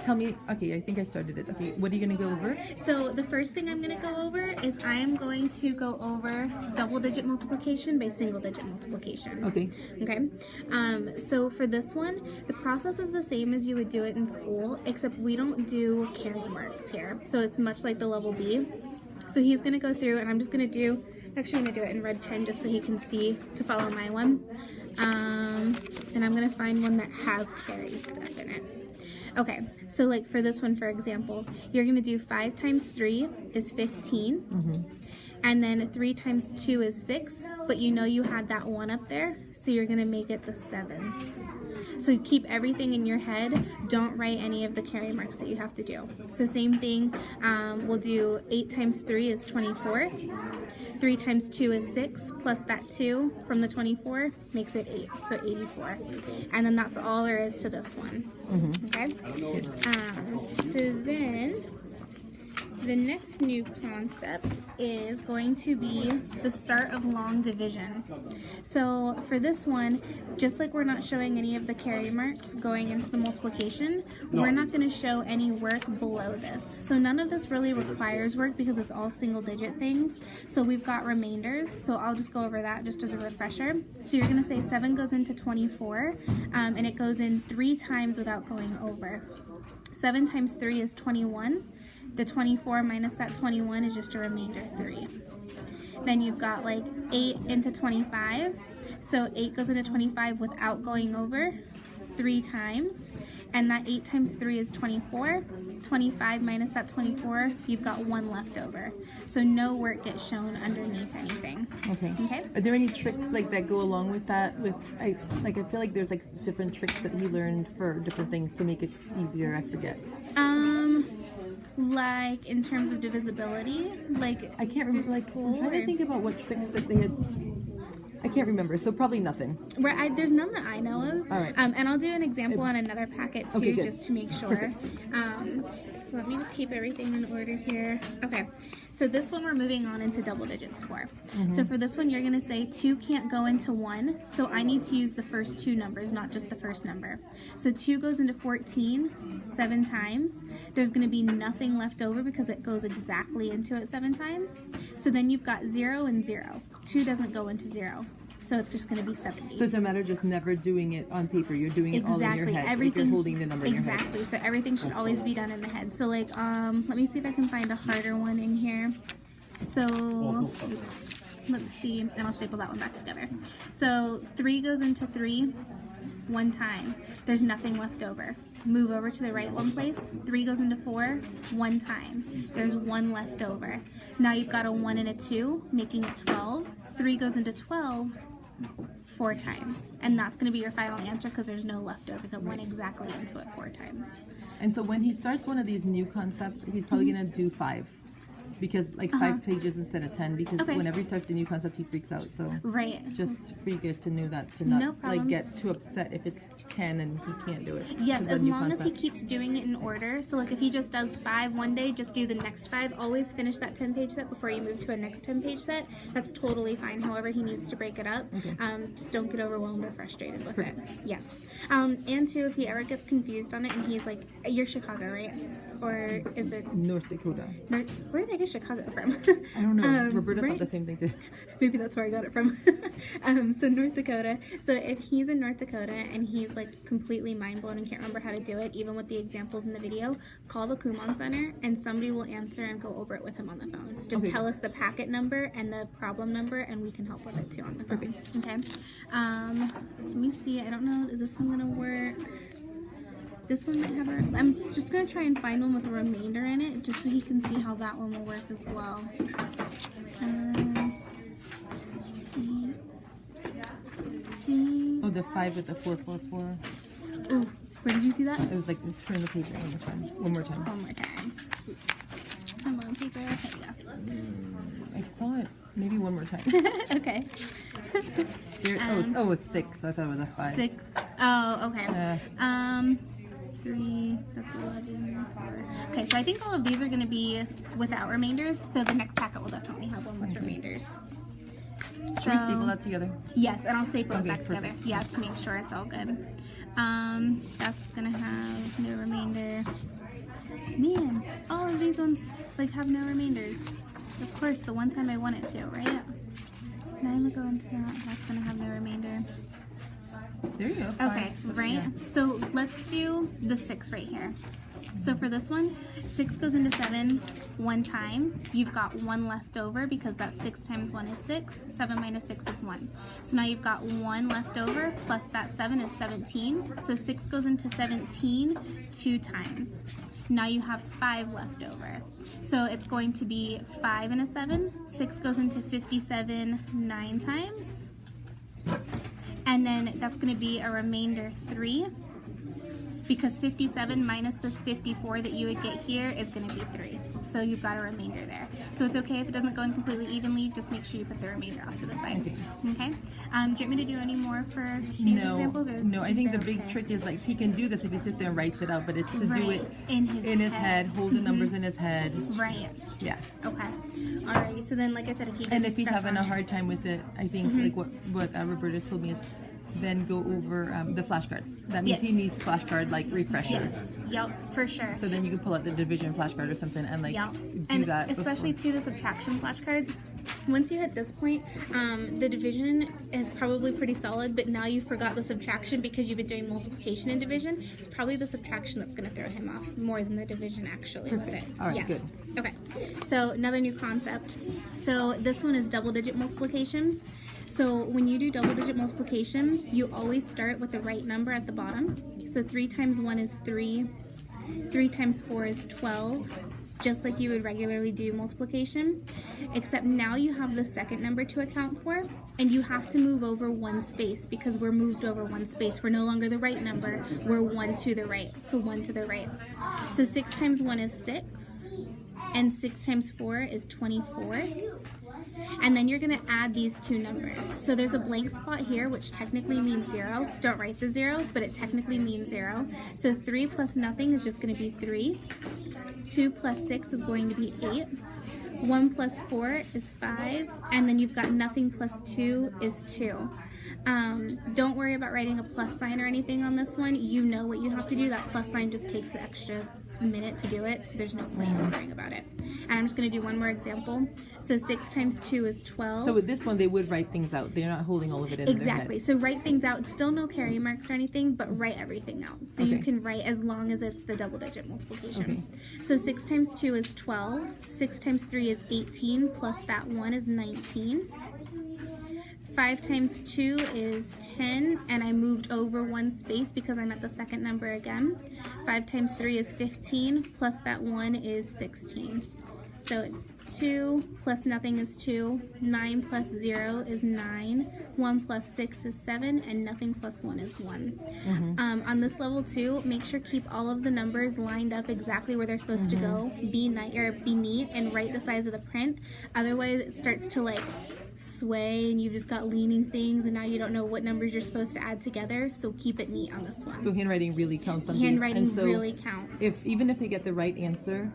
tell me. Okay, I think I started it. Okay, what are you gonna go over? So the first thing I'm going to go over is I am going to go over double-digit multiplication by single-digit multiplication. Okay. Okay. So for this one, the process is the same as you would do it in school, except we don't do carry marks here. So it's much like the level B. So he's going to go through, and I'm just going to do, actually I'm going to do it in red pen just so he can see to follow my one. And I'm going to find one that has carry stuff in it. Okay, so like for this one, for example, you're going to do 5 times 3 is 15. Mm-hmm. And then 3 times 2 is 6, but you know you had that 1 up there, so you're going to make it the 7. So keep everything in your head. Don't write any of the carry marks that you have to do. So same thing, we'll do 8 times 3 is 24. 3 times 2 is 6, plus that 2 from the 24 makes it 8, so 84. And then that's all there is to this one. Mm-hmm. Okay? So then the next new concept is going to be the start of long division. So for this one, just like we're not showing any of the carry marks going into the multiplication, we're not going to show any work below this. So none of this really requires work because it's all single digit things. So we've got remainders, so I'll just go over that just as a refresher. So you're going to say 7 goes into 24, and it goes in 3 times without going over. 7 times 3 is 21. The 24 minus that 21 is just a remainder 3. Then you've got like 8 into 25. So 8 goes into 25 without going over 3 times. And that 8 times 3 is 24. 25 minus that 24, you've got 1 left over. So no work gets shown underneath anything. Okay. Okay. Are there any tricks like that go along with that? I feel like there's like different tricks that he learned for different things to make it easier. I forget. Like in terms of divisibility, like I can't remember. Like I'm trying to think about what tricks that they had. I can't remember, so probably nothing. There's none that I know of. All right. And I'll do an example on another packet too, okay, just to make sure. So let me just keep everything in order here. Okay, so this one we're moving on into double digits for. Mm-hmm. So for this one, you're going to say 2 can't go into 1, so I need to use the first 2 numbers, not just the first number. So 2 goes into 14 7 times. There's going to be nothing left over because it goes exactly into it 7 times. So then you've got 0 and 0. 2 doesn't go into 0. So it's just going to be 70. So it's a matter of just never doing it on paper. You're doing it all in your head. Everything, like you're holding the number in your head. Exactly. So everything should always be done in the head. So like, let me see if I can find a harder one in here. So, let's see. And I'll staple that one back together. So 3 goes into 3 1 time. There's nothing left over. Move over to the right 1 place. 3 goes into 4 1 time. There's 1 left over. Now you've got a 1 and a 2, making it 12. 3 goes into 12 4 times. And that's going to be your final answer because there's no leftovers. It went exactly into it 4 times. And so when he starts one of these new concepts, he's probably going to do 5. Because like 5 pages instead of 10, because whenever he starts the new concept he freaks out. So just for you guys to know that, to not like get too upset if it's 10 and he can't do it. Yes, as long as he keeps doing it in order. So like if he just does 5 one day, just do the next 5. Always finish that 10-page set before you move to a next 10-page set. That's totally fine. However he needs to break it up. Just don't get overwhelmed or frustrated with it. Yes. And too, if he ever gets confused on it and he's like, you're Chicago, right? Or is it North Dakota? Where did I get Chicago from? I don't know. Roberta thought the same thing too. Maybe that's where I got it from. So North Dakota. So if he's in North Dakota and he's like completely mind blown and can't remember how to do it, even with the examples in the video, call the Kumon Center and somebody will answer and go over it with him on the phone. Just tell us the packet number and the problem number and we can help with it too on the phone. Okay. Let me see. I don't know. Is this one gonna work? This one might have a... I'm just going to try and find one with a remainder in it, just so he can see how that one will work as well. Oh, the 5 with the 444. Oh, where did you see that? It was like, turn the page one more time. One more time. One more time. Come on, paper. Here you go. I saw it. Maybe one more time. Okay. Here, it's 6. I thought it was a 5. 6. Oh, okay. 3, that's 11, 4. Okay, so I think all of these are going to be without remainders, so the next packet will definitely have one with remainders. Should we staple that together? Yes, and I'll staple it back together. Yeah, to make sure it's all good. That's gonna have no remainder. Man, all of these ones like have no remainders. Of course, the one time I want it to, right? Now I'm gonna go into that. That's gonna have no remainder. There you go. Okay, right? Yeah. So let's do the 6 right here. So for this one, 6 goes into 7 one time. You've got 1 left over because that 6 times 1 is 6. 7 minus 6 is 1. So now you've got 1 left over plus that 7 is 17. So 6 goes into 17 2 times. Now you have 5 left over. So it's going to be 5 and a 7. 6 goes into 57 9 times. And then that's going to be a remainder 3. Because 57 minus this 54 that you would get here is going to be 3. So you've got a remainder there. So it's okay if it doesn't go in completely evenly, just make sure you put the remainder off to the side. Okay? Do you want me to do any more for these examples? Or no, I think the big trick is like he can do this if he sits there and writes it out, but it's to do it in his head, hold the numbers in his head. Right. Yeah. Okay. Alright, so then like I said, if he's having a hard time with it, I think like what Roberta told me is then go over the flashcards. That means he needs flashcard like refreshers. Yes, yep, for sure. So then you can pull out the division flashcard or something and like do that. Especially to the subtraction flashcards. Once you hit this point, the division is probably pretty solid, but now you forgot the subtraction because you've been doing multiplication and division. It's probably the subtraction that's going to throw him off more than the division actually with it. All right, yes. good. Okay, so another new concept. So this one is double-digit multiplication. So when you do double-digit multiplication, you always start with the right number at the bottom. So 3 times 1 is 3. 3 times 4 is 12. Just like you would regularly do multiplication, except now you have the second number to account for, and you have to move over 1 space because we're moved over 1 space. We're no longer the right number, we're 1 to the right, so 1 to the right. So 6 times 1 is 6, and 6 times 4 is 24. And then you're going to add these 2 numbers. So there's a blank spot here, which technically means 0. Don't write the 0, but it technically means 0. So 3 plus nothing is just going to be 3. 2 plus 6 is going to be 8. 1 plus 4 is 5. And then you've got nothing plus 2 is 2. Don't worry about writing a plus sign or anything on this one. You know what you have to do. That plus sign just takes an extra minute to do it, so there's no point in worrying about it. And I'm just going to do one more example. So 6 times 2 is 12. So with this one, they would write things out. They're not holding all of it in Exactly. So write things out. Still no carry marks or anything, but write everything out. So you can write as long as it's the double-digit multiplication. So 6 times 2 is 12. 6 times 3 is 18, plus that 1 is 19. 5 times 2 is 10, and I moved over 1 space because I'm at the second number again. 5 times 3 is 15, plus that 1 is 16. So it's 2 plus nothing is 2, 9 plus 0 is 9, 1 plus 6 is 7, and nothing plus 1 is 1. On this level too, make sure keep all of the numbers lined up exactly where they're supposed to go. Be neat and write the size of the print. Otherwise it starts to like sway and you've just got leaning things and now you don't know what numbers you're supposed to add together, so keep it neat on this one. So handwriting really counts on handwriting really counts. Even if they get the right answer,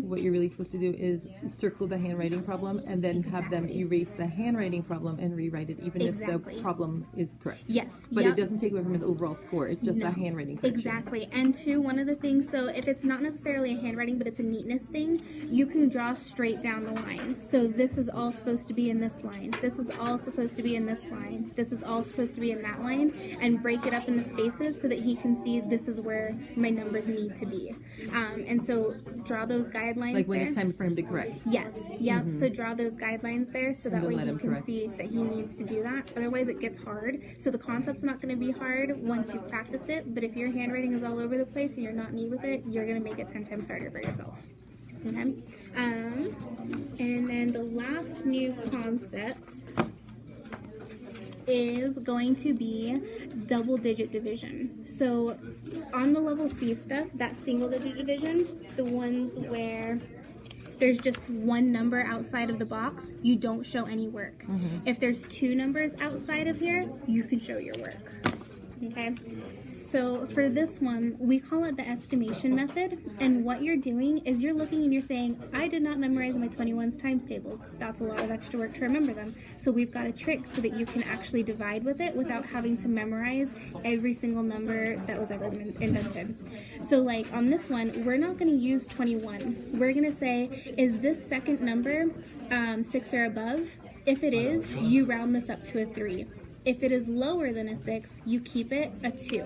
what you're really supposed to do is circle the handwriting problem and then have them erase the handwriting problem and rewrite it even if the problem is correct. Yes. But it doesn't take away from his overall score. It's just a handwriting correction. Exactly. And two, one of the things, so if it's not necessarily a handwriting but it's a neatness thing, you can draw straight down the line. So this is all supposed to be in this line. This is all supposed to be in this line. This is all supposed to be in that line, and break it up into spaces so that he can see this is where my numbers need to be. And so draw those guidelines like when there. it's time for him to correct. Yes. Yep. So draw those guidelines there so that way he can see that he needs to do that. Otherwise it gets hard. So the concept's not going to be hard once you've practiced it, but if your handwriting is all over the place and you're not neat with it, you're going to make it 10 times harder for yourself. Okay. And then the last new concept is going to be double-digit division. So on the level C stuff, that single-digit division, the ones where there's just one number outside of the box, you don't show any work. If there's two numbers outside of here, you can show your work. Okay? so for this one, we call it the estimation method. And what you're doing is you're looking and you're saying, I did not memorize my 21's times tables. That's a lot of extra work to remember them. So we've got a trick so that you can actually divide with it without having to memorize every single number that was ever invented. So like on this one, we're not going to use 21. We're going to say, is this second number 6 or above? If it is, you round this up to a 3. If it is lower than a 6, you keep it a 2,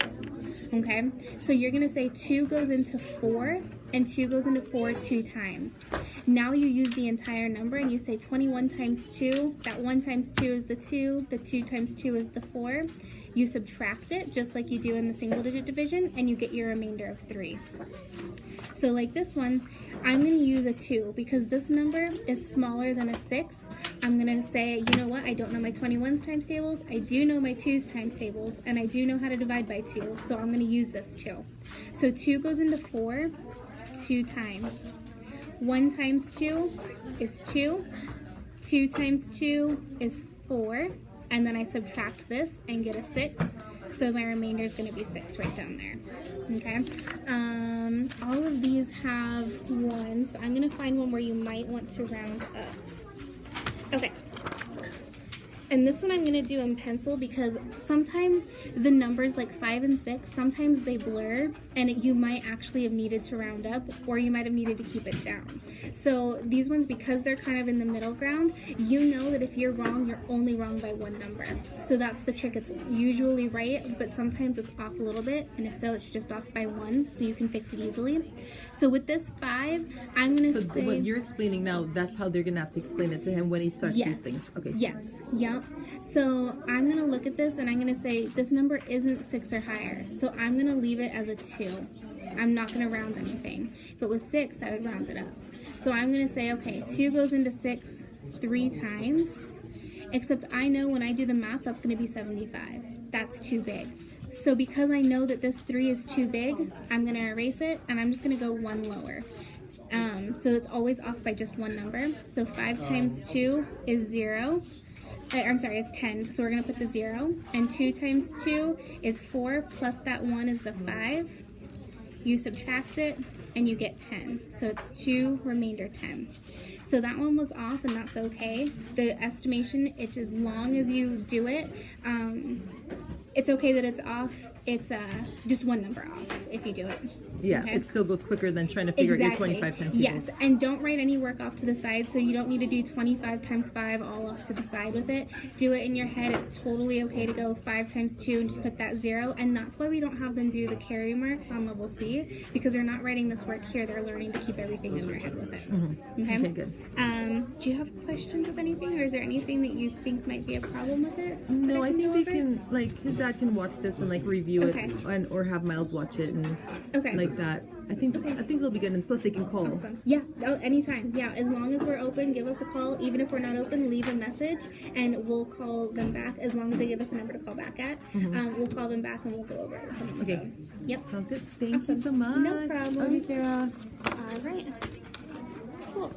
okay? So you're going to say 2 goes into 4, and 2 goes into 4 2 times. Now you use the entire number, and you say 21 times 2. That 1 times 2 is the 2 times 2 is the 4. You subtract it, just like you do in the single-digit division, and you get your remainder of 3. So like this one, I'm going to use a 2 because this number is smaller than a 6. I'm going to say, you know what, I don't know my 21's times tables, I do know my 2's times tables, and I do know how to divide by 2, so I'm going to use this 2. So 2 goes into 4 2 times. 1 times 2 is 2. 2 times 2 is 4. And then I subtract this and get a 6. So my remainder is going to be 6 right down there. Okay. All of these have 1. So I'm going to find one where you might want to round up. Okay. And this one I'm going to do in pencil because sometimes the numbers like 5 and 6, sometimes they blur and you might actually have needed to round up or you might have needed to keep it down. So these ones, because they're kind of in the middle ground, you know that if you're wrong, you're only wrong by one number. So that's the trick. It's usually right, but sometimes it's off a little bit. And if so, it's just off by 1, so you can fix it easily. So with this 5, I'm going to say... what you're explaining now, that's how they're going to have to explain it to him when he starts these things. Okay. Yes. Yeah. So I'm going to look at this and I'm going to say this number isn't 6 or higher. So I'm going to leave it as a 2. I'm not going to round anything. If it was 6, I would round it up. So I'm going to say, okay, 2 goes into 6 3 times. Except I know when I do the math, that's going to be 75. That's too big. So because I know that this 3 is too big, I'm going to erase it and I'm just going to go 1 lower. So it's always off by just one number. So 5 times 2 is 0. I'm sorry, it's 10, so we're going to put the 0. And 2 times 2 is 4, plus that 1 is the 5. You subtract it, and you get 10. So it's 2, remainder 10. So that one was off, and that's okay. The estimation, it's as long as you do it, it's okay that it's off. It's just one number off if you do it. Yeah, okay? It still goes quicker than trying to figure out your 25 times. Yes, and don't write any work off to the side, so you don't need to do 25 times 5 all off to the side with it. Do it in your head. It's totally okay to go 5 times 2 and just put that 0, and that's why we don't have them do the carry marks on level C, because they're not writing this work here. They're learning to keep everything in their head with it. Mm-hmm. Okay, good. Do you have questions of anything, or is there anything that you think might be a problem with it? No, I think they can, like, his dad can watch this and, like, review it, and, or have Miles watch it, and like that. I think it'll be good, and plus they can call. Awesome. Yeah, anytime. Yeah, as long as we're open, give us a call. Even if we're not open, leave a message, and we'll call them back. As long as they give us a number to call back at, we'll call them back and we'll go over it with them. Okay. Yep. Sounds good. Thank you so much. No problem. Okay, Sarah. All right. Cool.